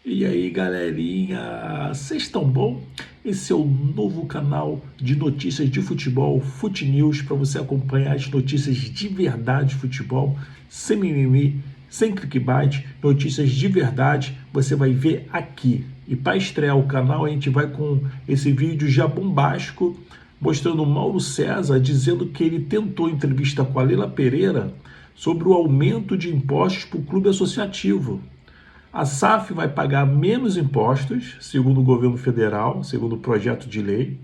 E aí, galerinha, vocês estão bom? Esse é o novo canal de notícias de futebol, Fute News, para você acompanhar as notícias de verdade de futebol, sem mimimi, sem clickbait, notícias de verdade, você vai ver aqui. E para estrear o canal, a gente vai com esse vídeo já bombástico, mostrando o Mauro César dizendo que ele tentou entrevista com a Leila Pereira sobre o aumento de impostos para o clube associativo. A SAF vai pagar menos impostos, segundo o governo federal, segundo o projeto de lei,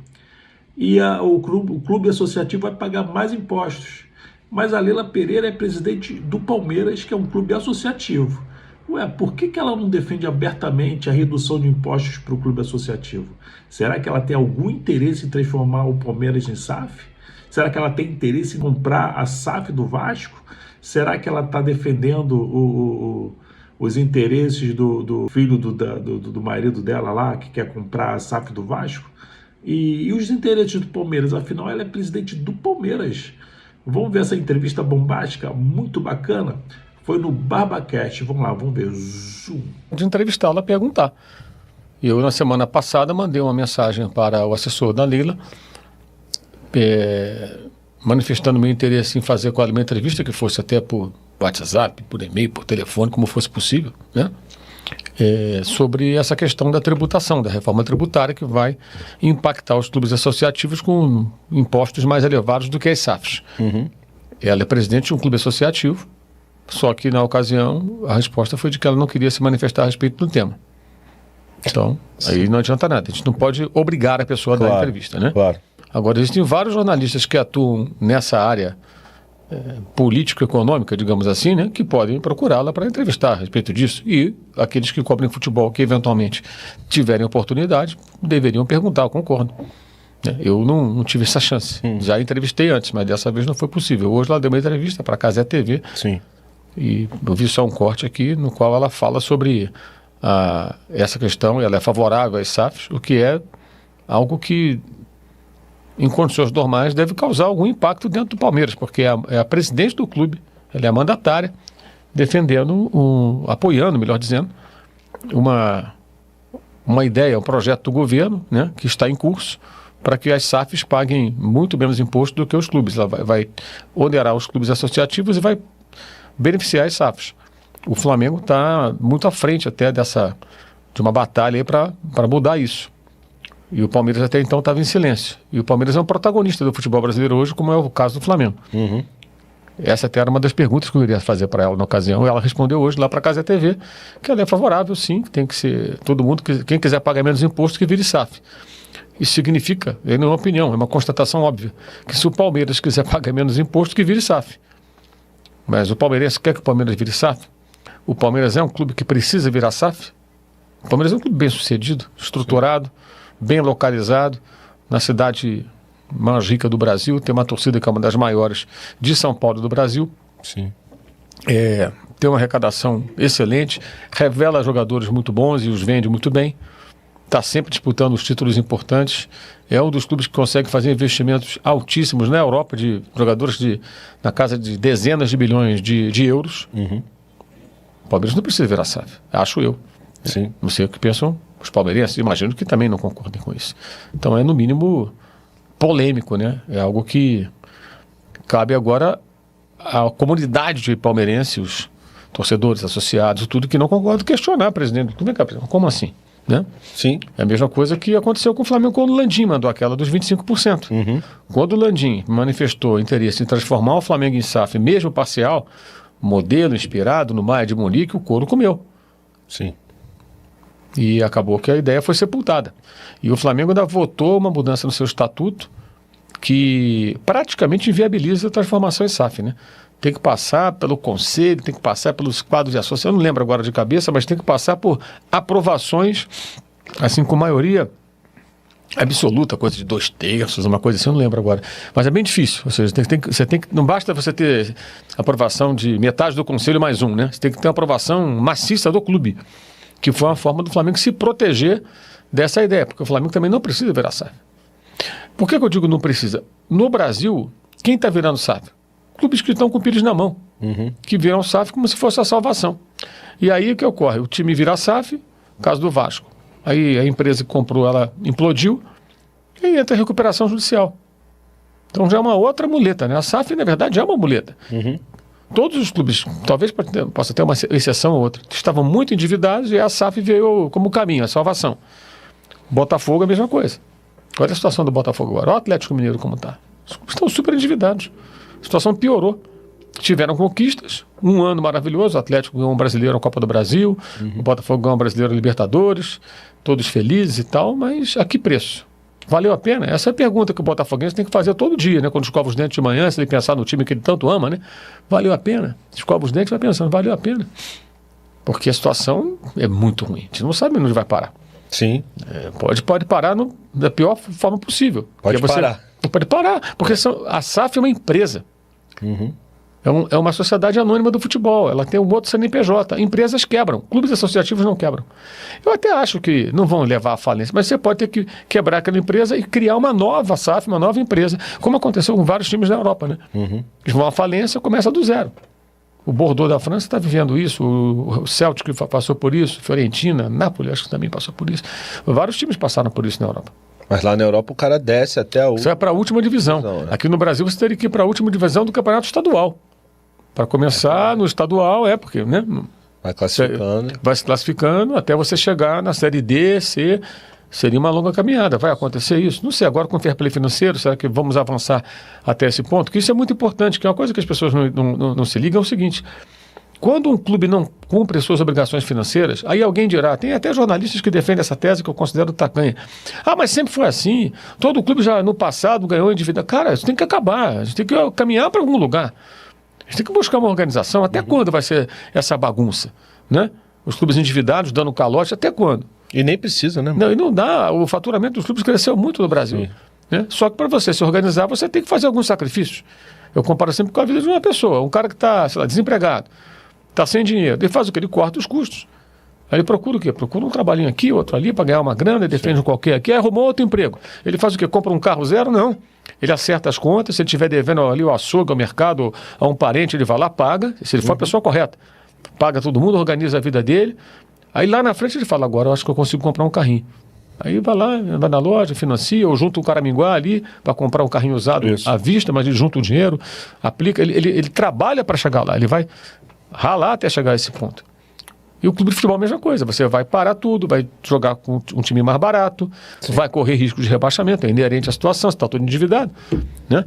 e o clube associativo vai pagar mais impostos. Mas a Leila Pereira é presidente do Palmeiras, que é um clube associativo. Ué, por que ela não defende abertamente a redução de impostos para o clube associativo? Será que ela tem algum interesse em transformar o Palmeiras em SAF? Será que ela tem interesse em comprar a SAF do Vasco? Será que ela está defendendo os interesses do filho do marido dela lá, que quer comprar a SAF do Vasco? E os interesses do Palmeiras? Afinal, ela é presidente do Palmeiras. Vamos ver essa entrevista bombástica, muito bacana. Foi no BarbaCast. Vamos lá, vamos ver. Zoom. De entrevistá-la, perguntar. Eu, na semana passada, mandei uma mensagem para o assessor da Leila, manifestando meu interesse em fazer com ela uma entrevista, que fosse até por WhatsApp, por e-mail, por telefone, como fosse possível, né? Sobre essa questão da tributação, da reforma tributária, que vai impactar os clubes associativos com impostos mais elevados do que as SAFs. Uhum. Ela é presidente de um clube associativo, só que na ocasião a resposta foi de que ela não queria se manifestar a respeito do tema. Então, aí não adianta nada. A gente não pode obrigar a pessoa a dar entrevista, né? Claro. Agora, existem vários jornalistas que atuam nessa área político-econômica, digamos assim, né, que podem procurá-la para entrevistar a respeito disso. E aqueles que cobrem futebol, que eventualmente tiverem oportunidade, deveriam perguntar, eu concordo. Eu não tive essa chance. Já entrevistei antes, mas dessa vez não foi possível. Hoje ela deu uma entrevista para a Cazé TV. Sim. E eu vi só um corte aqui no qual ela fala sobre essa questão. Ela é favorável às SAFs, o que é algo que, em condições normais, deve causar algum impacto dentro do Palmeiras, porque é a presidente do clube, ela é a mandatária, defendendo, apoiando, melhor dizendo, uma ideia, um projeto do governo, né, que está em curso, para que as SAFs paguem muito menos imposto do que os clubes. Ela vai onerar os clubes associativos e vai beneficiar as SAFs. O Flamengo está muito à frente até de uma batalha para mudar isso. E o Palmeiras até então estava em silêncio. E o Palmeiras é um protagonista do futebol brasileiro hoje, como é o caso do Flamengo. Uhum. Essa até era uma das perguntas que eu iria fazer para ela na ocasião. E ela respondeu hoje lá para a Cazé TV que ela é favorável, sim, que tem que ser todo mundo, quem quiser pagar menos imposto, que vire SAF. Isso significa, não é uma opinião, é uma constatação óbvia, que se o Palmeiras quiser pagar menos imposto, que vire SAF. Mas o palmeirense quer que o Palmeiras vire SAF? O Palmeiras é um clube que precisa virar SAF? O Palmeiras é um clube bem sucedido, estruturado, bem localizado, na cidade mais rica do Brasil, tem uma torcida que é uma das maiores de São Paulo do Brasil. Sim. Tem uma arrecadação excelente, revela jogadores muito bons e os vende muito bem, está sempre disputando os títulos importantes, é um dos clubes que consegue fazer investimentos altíssimos na Europa, de jogadores na casa de dezenas de bilhões de euros. Uhum. O Palmeiras não precisa virar SAF, acho eu. Sim. Não sei o que pensam os palmeirenses, imagino que também não concordem com isso. Então é, no mínimo, polêmico, né? É algo que cabe agora à comunidade de palmeirense, os torcedores, associados, tudo que não concordam, questionar, presidente. Vem cá, presidente, como assim? Né? Sim. É a mesma coisa que aconteceu com o Flamengo quando o Landim mandou aquela dos 25%. Uhum. Quando o Landim manifestou interesse em transformar o Flamengo em SAF, mesmo parcial, modelo inspirado no Maia de Munique, o couro comeu. Sim. E acabou que a ideia foi sepultada. E o Flamengo ainda votou uma mudança no seu estatuto que praticamente inviabiliza a transformação em SAF, né? Tem que passar pelo conselho, tem que passar pelos quadros de associação, eu não lembro agora de cabeça, mas tem que passar por aprovações, assim, com maioria absoluta, coisa de 2/3, uma coisa assim, eu não lembro agora. Mas é bem difícil, ou seja, não basta você ter aprovação de metade do conselho mais um, né? Você tem que ter uma aprovação maciça do clube, que foi uma forma do Flamengo se proteger dessa ideia, porque o Flamengo também não precisa virar SAF. Por que eu digo não precisa? No Brasil, quem está virando SAF? Clubes que estão com o pires na mão, que viram SAF como se fosse a salvação. E aí o que ocorre? O time vira SAF, caso do Vasco. Aí a empresa que comprou, ela implodiu, e aí entra a recuperação judicial. Então já é uma outra muleta, né? A SAF, na verdade, é uma muleta. Todos os clubes, talvez possa ter uma exceção ou outra, estavam muito endividados e a SAF veio como caminho, a salvação. Botafogo é a mesma coisa. Qual é a situação do Botafogo agora? Olha o Atlético Mineiro como está. Estão super endividados. A situação piorou. Tiveram conquistas, um ano maravilhoso, o Atlético ganhou um brasileiro na Copa do Brasil, o Botafogo ganhou um brasileiro na Libertadores, todos felizes e tal, mas a que preço? Valeu a pena? Essa é a pergunta que o botafoguense tem que fazer todo dia, né? Quando escova os dentes de manhã, se ele pensar no time que ele tanto ama, né? Valeu a pena? Escova os dentes e vai pensando, valeu a pena? Porque a situação é muito ruim. A gente não sabe onde vai parar. Sim. Pode parar da pior forma possível. Pode parar. Pode parar, porque a SAF é uma empresa. É uma sociedade anônima do futebol. Ela tem um outro CNPJ. Empresas quebram. Clubes associativos não quebram. Eu até acho que não vão levar à falência, mas você pode ter que quebrar aquela empresa e criar uma nova SAF, uma nova empresa, como aconteceu com vários times da Europa, né? Eles vão à falência, começa do zero. O Bordeaux da França está vivendo isso, o Celtic passou por isso, Fiorentina, Nápoles acho que também passou por isso. Vários times passaram por isso na Europa. Mas lá na Europa o cara desce até a Você vai para a última divisão. Não, né? Aqui no Brasil você teria que ir para a última divisão do campeonato estadual. Para começar no estadual, porque, né? Vai classificando. Vai se classificando até você chegar na Série D, C. Seria uma longa caminhada. Vai acontecer isso? Não sei. Agora com o fair play financeiro, será que vamos avançar até esse ponto? Porque isso é muito importante, que é uma coisa que as pessoas não se ligam, é o seguinte. Quando um clube não cumpre as suas obrigações financeiras, aí alguém dirá, tem até jornalistas que defendem essa tese que eu considero tacanha. Ah, mas sempre foi assim. Todo clube já no passado ganhou endividado. Cara, isso tem que acabar. A gente tem que caminhar para algum lugar. A gente tem que buscar uma organização. Até quando vai ser essa bagunça? Né? Os clubes endividados dando calote, até quando? E nem precisa, né? Não, e não dá. O faturamento dos clubes cresceu muito no Brasil. Né? Só que para você se organizar, você tem que fazer alguns sacrifícios. Eu comparo sempre com a vida de uma pessoa. Um cara que está, sei lá, desempregado, está sem dinheiro. Ele faz o quê? Ele corta os custos. Aí ele procura o quê? Procura um trabalhinho aqui, outro ali, para ganhar uma grana, ele defende um qualquer aqui, arrumou outro emprego. Ele faz o quê? Compra um carro zero? Não. Ele acerta as contas, se ele estiver devendo ali o açougue, ao mercado, a um parente, ele vai lá, paga, se ele for a pessoa correta. Paga todo mundo, organiza a vida dele. Aí lá na frente ele fala, agora eu acho que eu consigo comprar um carrinho. Aí vai lá, vai na loja, financia, ou junta um caraminguá ali para comprar um carrinho usado à vista, mas ele junta o dinheiro, aplica, ele trabalha para chegar lá, ele vai ralar até chegar a esse ponto. E o clube de futebol é a mesma coisa, você vai parar tudo, vai jogar com um time mais barato, vai correr risco de rebaixamento, é inerente à situação, você está todo endividado, né?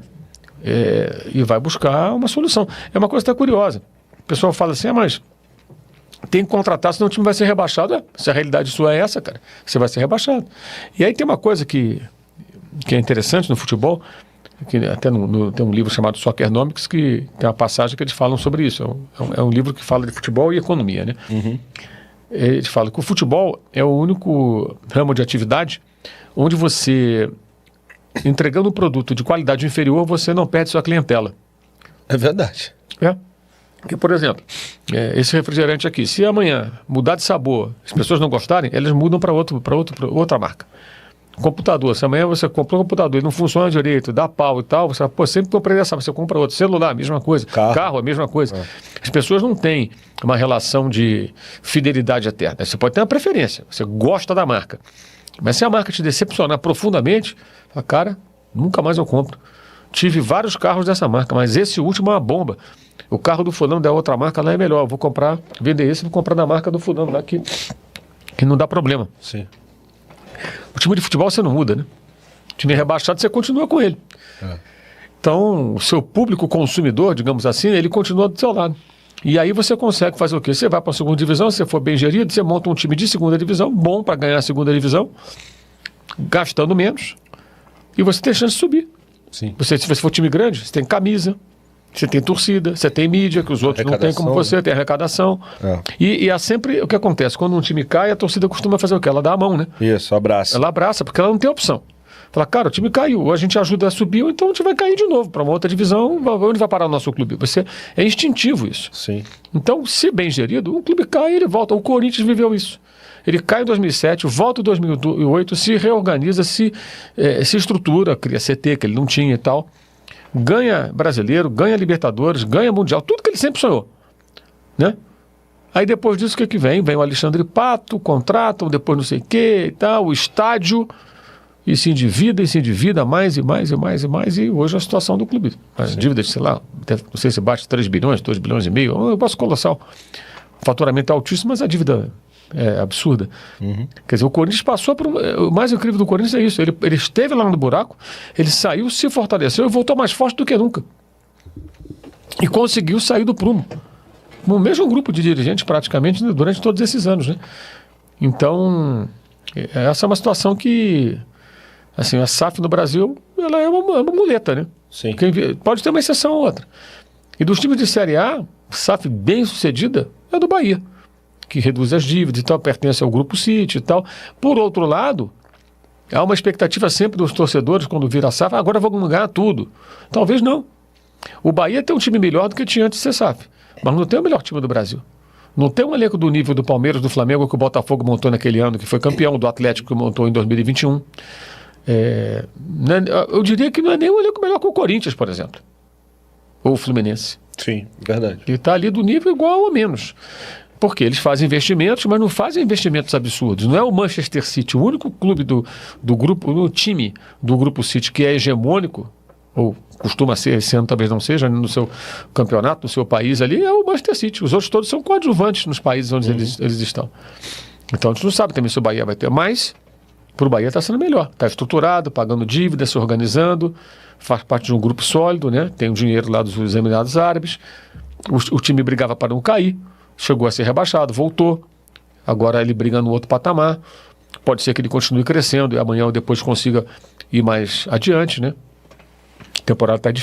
E vai buscar uma solução. É uma coisa até curiosa. O pessoal fala assim, mas tem que contratar, senão o time vai ser rebaixado. Se a realidade sua é essa, cara, você vai ser rebaixado. E aí tem uma coisa que é interessante no futebol, que até tem um livro chamado Soccernomics, que tem uma passagem que eles falam sobre isso. É um livro que fala de futebol e economia, né? Eles falam que o futebol é o único ramo de atividade onde você, entregando um produto de qualidade inferior, você não perde sua clientela. É verdade. Porque, por exemplo, esse refrigerante aqui, se amanhã mudar de sabor, as pessoas não gostarem, elas mudam para outra marca. Computador, se amanhã você comprou um computador e não funciona direito, dá pau e tal, você sempre comprei dessa, você compra outro. Celular, mesma coisa. Carro, a mesma coisa. As pessoas não têm uma relação de fidelidade eterna. Você pode ter uma preferência, você gosta da marca. Mas se a marca te decepcionar profundamente, fala, cara, nunca mais eu compro. Tive vários carros dessa marca, mas esse último é uma bomba. O carro do fulano da outra marca lá é melhor. Eu vou comprar, vender esse, vou comprar da marca do fulano lá que não dá problema. Sim. O time de futebol você não muda, né? O time rebaixado você continua com ele. Então, o seu público consumidor, digamos assim, ele continua do seu lado. E aí você consegue fazer o quê? Você vai para a segunda divisão, se você for bem gerido, você monta um time de segunda divisão, bom para ganhar a segunda divisão, gastando menos, e você tem chance de subir. Sim. Se você for time grande, você tem camisa, você tem torcida, você tem mídia, que os outros não têm como você, tem arrecadação. E há sempre o que acontece, quando um time cai, a torcida costuma fazer o quê? Ela dá a mão, né? Isso, abraça. Ela abraça, porque ela não tem opção. Fala, cara, o time caiu, ou a gente ajuda a subir, ou então a gente vai cair de novo para uma outra divisão, onde vai parar o nosso clube? É instintivo isso. Sim. Então, se bem gerido, o clube cai e ele volta. O Corinthians viveu isso. Ele cai em 2007, volta em 2008, se reorganiza, se estrutura, cria CT, que ele não tinha e tal. Ganha Brasileiro, ganha Libertadores, ganha Mundial, tudo que ele sempre sonhou. Né? Aí depois disso, o que vem? Vem o Alexandre Pato, contratam, depois não sei o que e tal, o estádio, e se endivida mais e mais, e hoje a situação do clube. As dívidas, sei lá, não sei se bate 3 bilhões, 2 bilhões e meio, um negócio colossal. O faturamento é altíssimo, mas a dívida é absurda. Quer dizer, o Corinthians passou por... O mais incrível do Corinthians é isso, ele esteve lá no buraco, ele saiu, se fortaleceu e voltou mais forte do que nunca. E conseguiu sair do prumo. No mesmo grupo de dirigentes, praticamente, né, durante todos esses anos, né? Então, essa é uma situação que, assim, a SAF no Brasil, ela é uma muleta, né? Sim. Pode ter uma exceção ou outra. E dos times de Série A, SAF bem sucedida é do Bahia, que reduz as dívidas e tal, pertence ao Grupo City e tal. Por outro lado, há uma expectativa sempre dos torcedores, quando vira a SAF, agora vamos ganhar tudo. Talvez não. O Bahia tem um time melhor do que tinha antes de ser SAF, mas não tem o melhor time do Brasil. Não tem um elenco do nível do Palmeiras, do Flamengo, que o Botafogo montou naquele ano, que foi campeão, do Atlético, que montou em 2021. Eu diria que não é nem um elenco melhor que o Corinthians, por exemplo. Ou o Fluminense. Sim, verdade. Ele está ali do nível igual ou menos. Porque eles fazem investimentos, mas não fazem investimentos absurdos. Não é o Manchester City, o único clube do grupo, o time do Grupo City que é hegemônico, ou costuma ser, esse ano talvez não seja, no seu campeonato, no seu país ali, é o Manchester City. Os outros todos são coadjuvantes nos países onde eles estão. Então a gente não sabe também se o Bahia vai ter, mas para o Bahia está sendo melhor. Está estruturado, pagando dívida, se organizando, faz parte de um grupo sólido, né? Tem o dinheiro lá dos Emirados Árabes, o time brigava para não cair, chegou a ser rebaixado, voltou, agora ele briga no outro patamar, pode ser que ele continue crescendo e amanhã ou depois consiga ir mais adiante, né? A temporada está difícil.